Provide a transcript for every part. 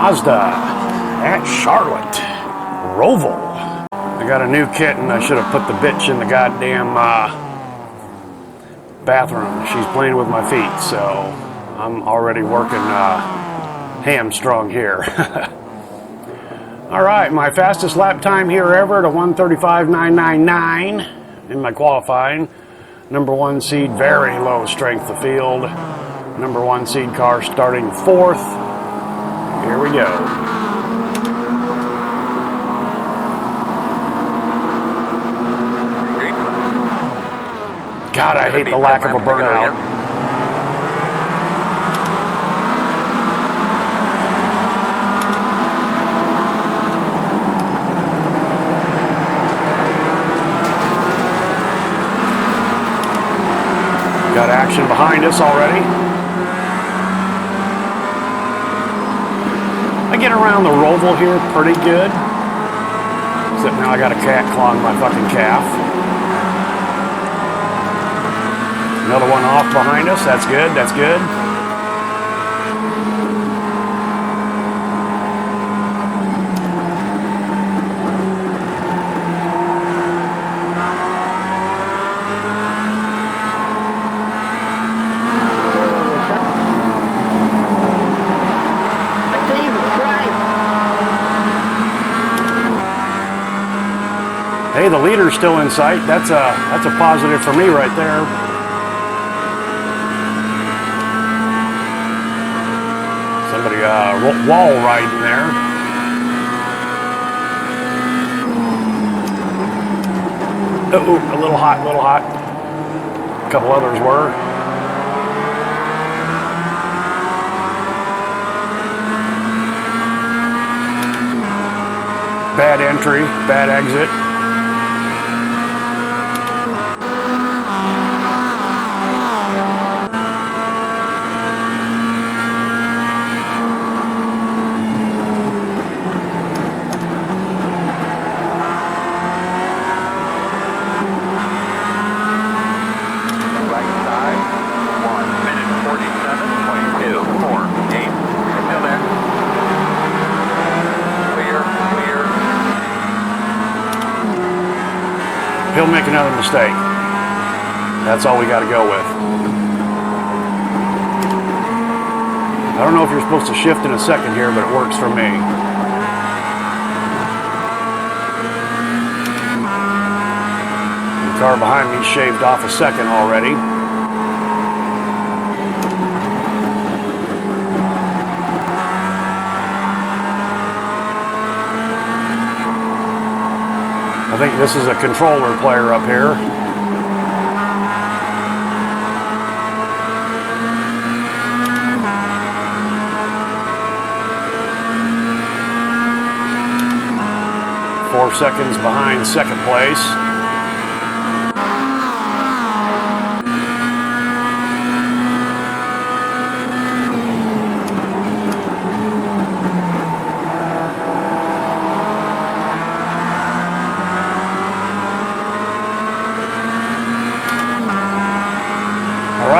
Mazda at Charlotte. ROVAL. I got a new kitten. I should have put the bitch in the goddamn bathroom. She's playing with my feet, so I'm already working hamstrung here. All right, my fastest lap time here ever at a 1:35.999 in my qualifying. Number 1 seed, very low strength of field. Number 1 seed car starting 4th. Here we go. God, I hate the lack of a burnout. Got action behind us already. I get around the ROVAL here pretty good. Except now I got a cat clawing my fucking calf. Another one off behind us. That's good. That's good. Hey, the leader's still in sight. That's a positive for me right there. Somebody wall riding there. Oh, a little hot, a little hot. A couple others were. Bad entry, bad exit. He'll make another mistake. That's all we got to go with. I don't know if you're supposed to shift in a second here, but it works for me. The car behind me shaved off a second already. I think this is a controller player up here. Four seconds behind second place.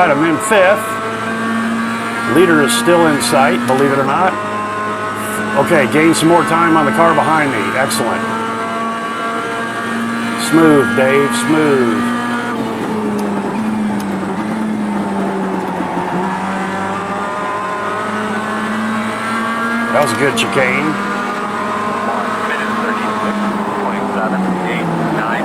I'm in 5th. Leader is still in sight, believe it or not. Okay, gain some more time on the car behind me. Excellent. Smooth, Dave, smooth. That was a good chicane. 1:36.27.89.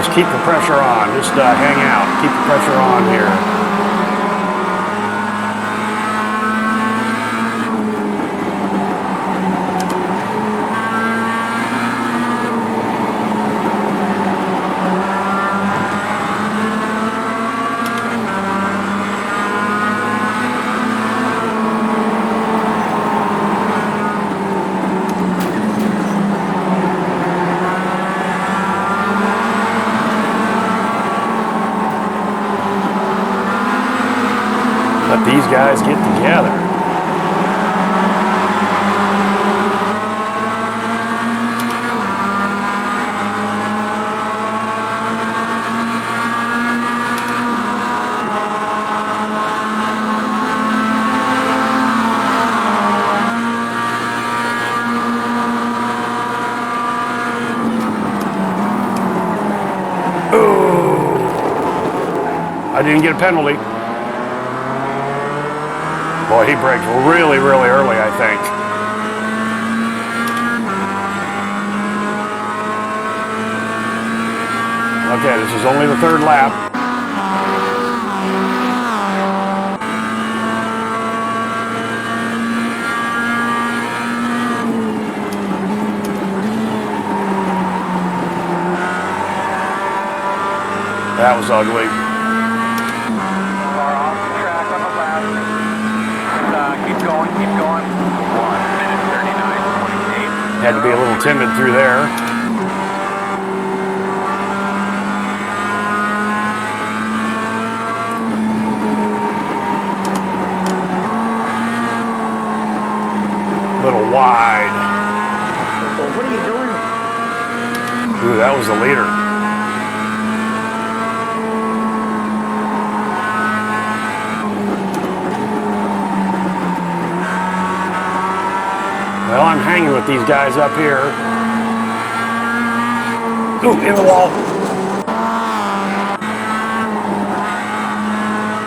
Just keep the pressure on. Just hang out. Keep the pressure on here. Let these guys get together. I didn't get a penalty. Boy, he braked really, really early, I think. Okay, this is only the third lap. That was ugly. Car off the track on the left. Keep going, keep going. 1 minute 39.8. Had to be a little timid through there. Little wide. What are you doing? Ooh, that was the leader. Well, I'm hanging with these guys up here. Ooh, in the wall.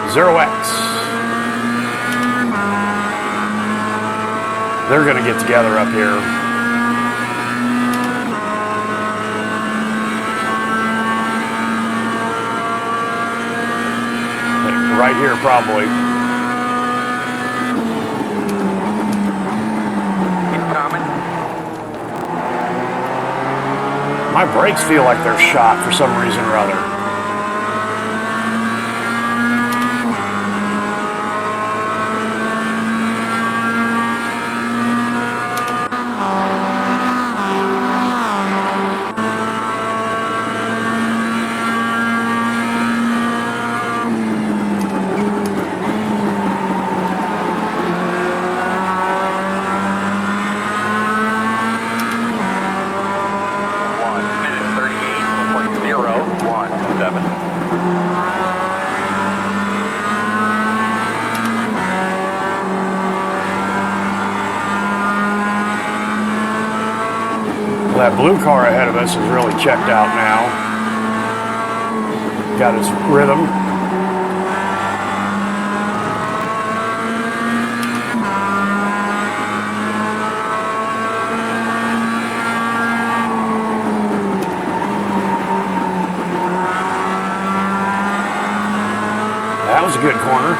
0X. They're going to get together up here. Right here, probably. My brakes feel like they're shot for some reason or other. That blue car ahead of us is really checked out now. Got his rhythm. That was a good corner.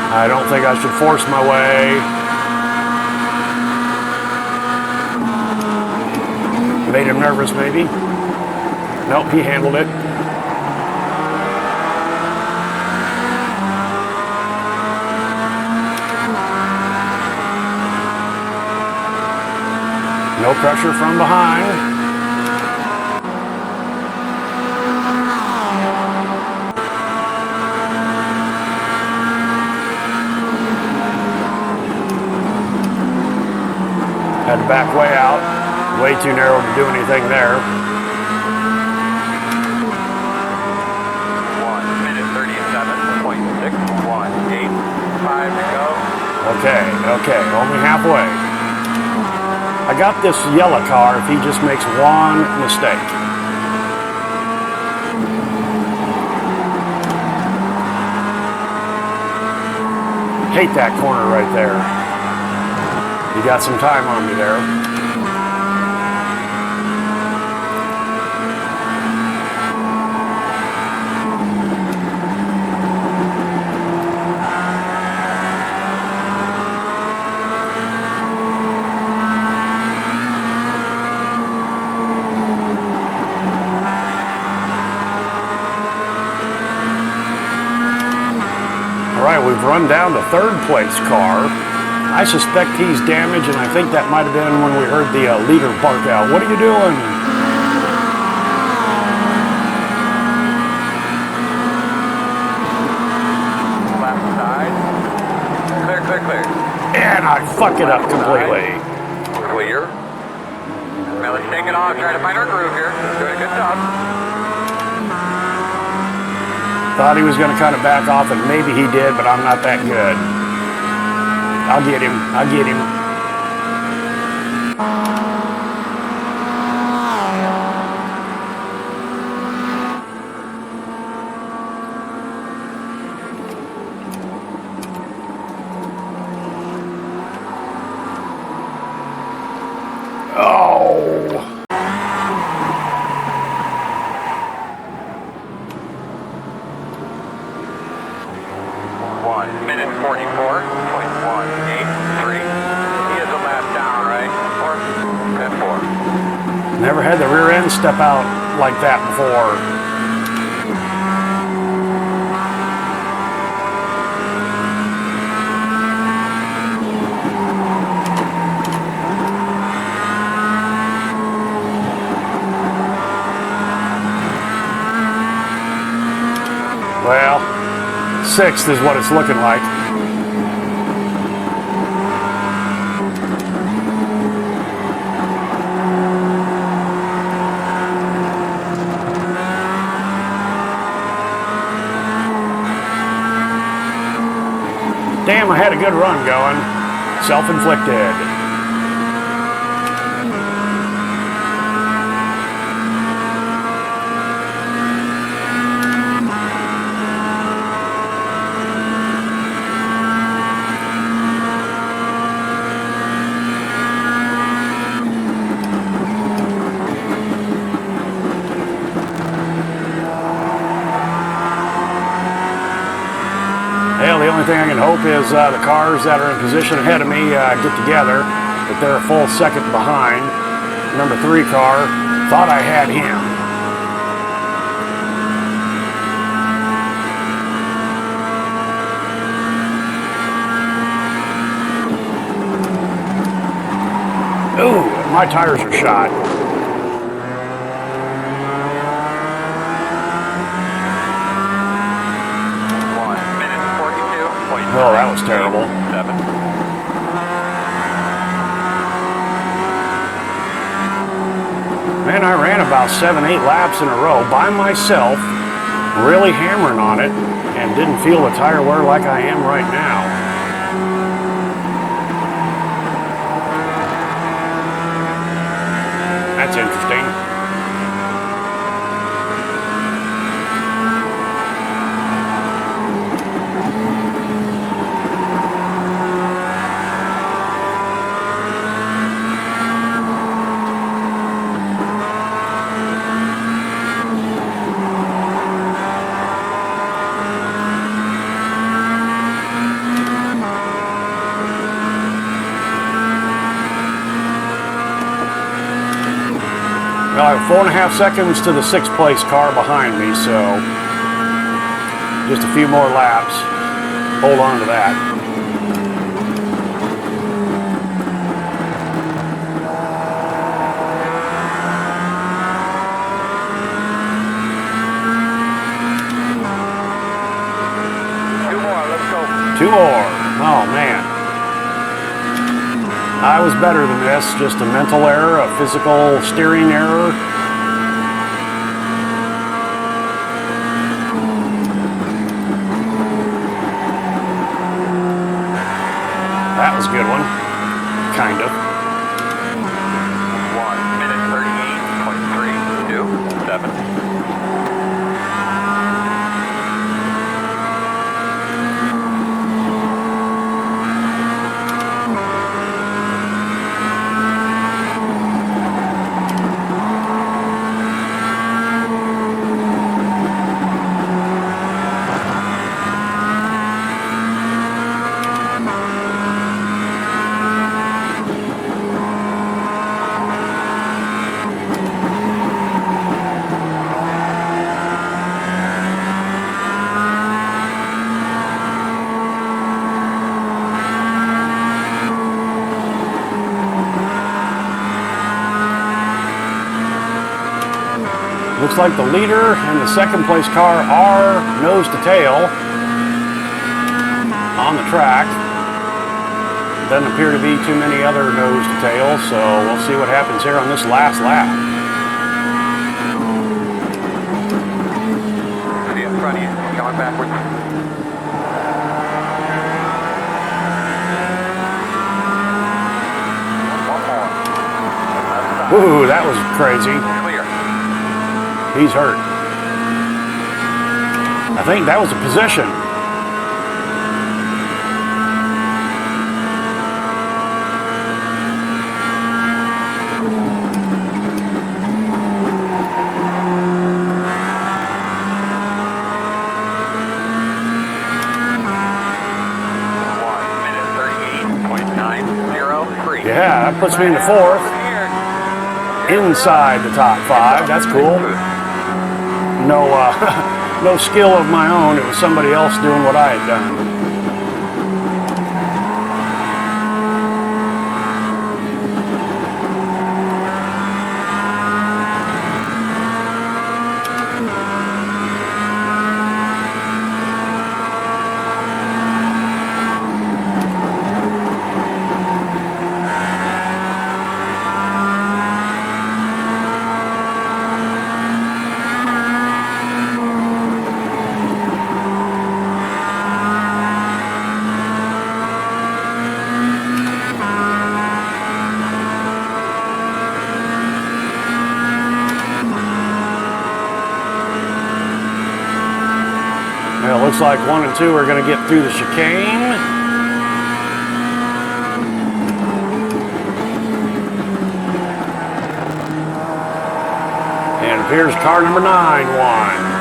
I don't think I should force my way. Made him nervous, maybe. Nope, he handled it. No pressure from behind. Had to back way out. Way too narrow to do anything there. 1 minute 37.618. 5 to go. Okay, only halfway. I got this yellow car if he just makes one mistake. Hate that corner right there. You got some time on me there. All right, we've run down the third place car. I suspect he's damaged, and I think that might have been when we heard the leader bark out. What are you doing? Left side. Clear, clear, clear. And I fuck it up completely. Clear. man. Let's take it off. Try to find our groove here. Doing a good job. Thought he was going to kind of back off, and maybe he did, but I'm not that good. I'll get him. I'll get him. Never had the rear end step out like that before. Well, 6th is what it's looking like. Damn, I had a good run going. Self-inflicted. Hell, the only thing I can hope is the cars that are in position ahead of me get together, but they're a full second behind. Number 3 car, thought I had him. Ooh, my tires are shot. Oh, that was terrible. 7. Man, I ran about 7-8 laps in a row by myself, really hammering on it, and didn't feel the tire wear like I am right now. That's interesting. Well, I have 4.5 seconds to the 6th place car behind me, so just a few more laps. Hold on to that. Two more, let's go. 2 more. Oh, man. I was better than this, just a mental error, a physical steering error. That was a good one, kind of. 1 minute 38.32, 7. Looks like the leader and the 2nd place car are nose to tail on the track. Doesn't appear to be too many other nose to tail, so we'll see what happens here on this last lap. See in front of you, going backwards. Ooh, that was crazy. Clear. He's hurt. I think that was a position. Yeah, that puts me in the 4th. Inside the top 5. That's cool. No, no skill of my own. It was somebody else doing what I had done. Well, it looks like 1 and 2 are going to get through the chicane. And it appears car number 9 won.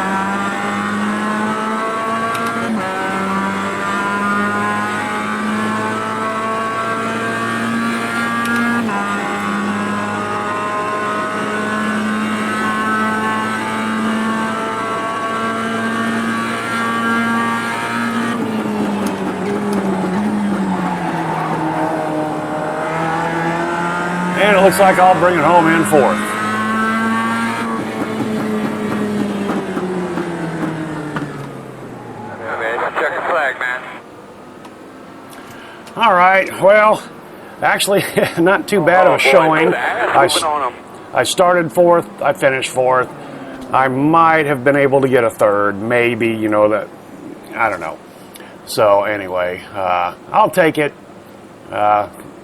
And it looks like I'll bring it home in 4th. Check the flag, man. All right, well, actually, not too bad of a showing. I started 4th, I finished 4th. I might have been able to get a 3rd, maybe, you know, that, I don't know. So anyway, I'll take it.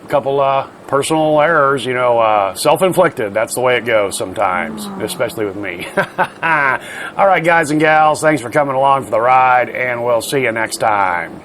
Couple personal errors, you know, self-inflicted. That's the way it goes sometimes, especially with me. All right, guys and gals, thanks for coming along for the ride, and we'll see you next time.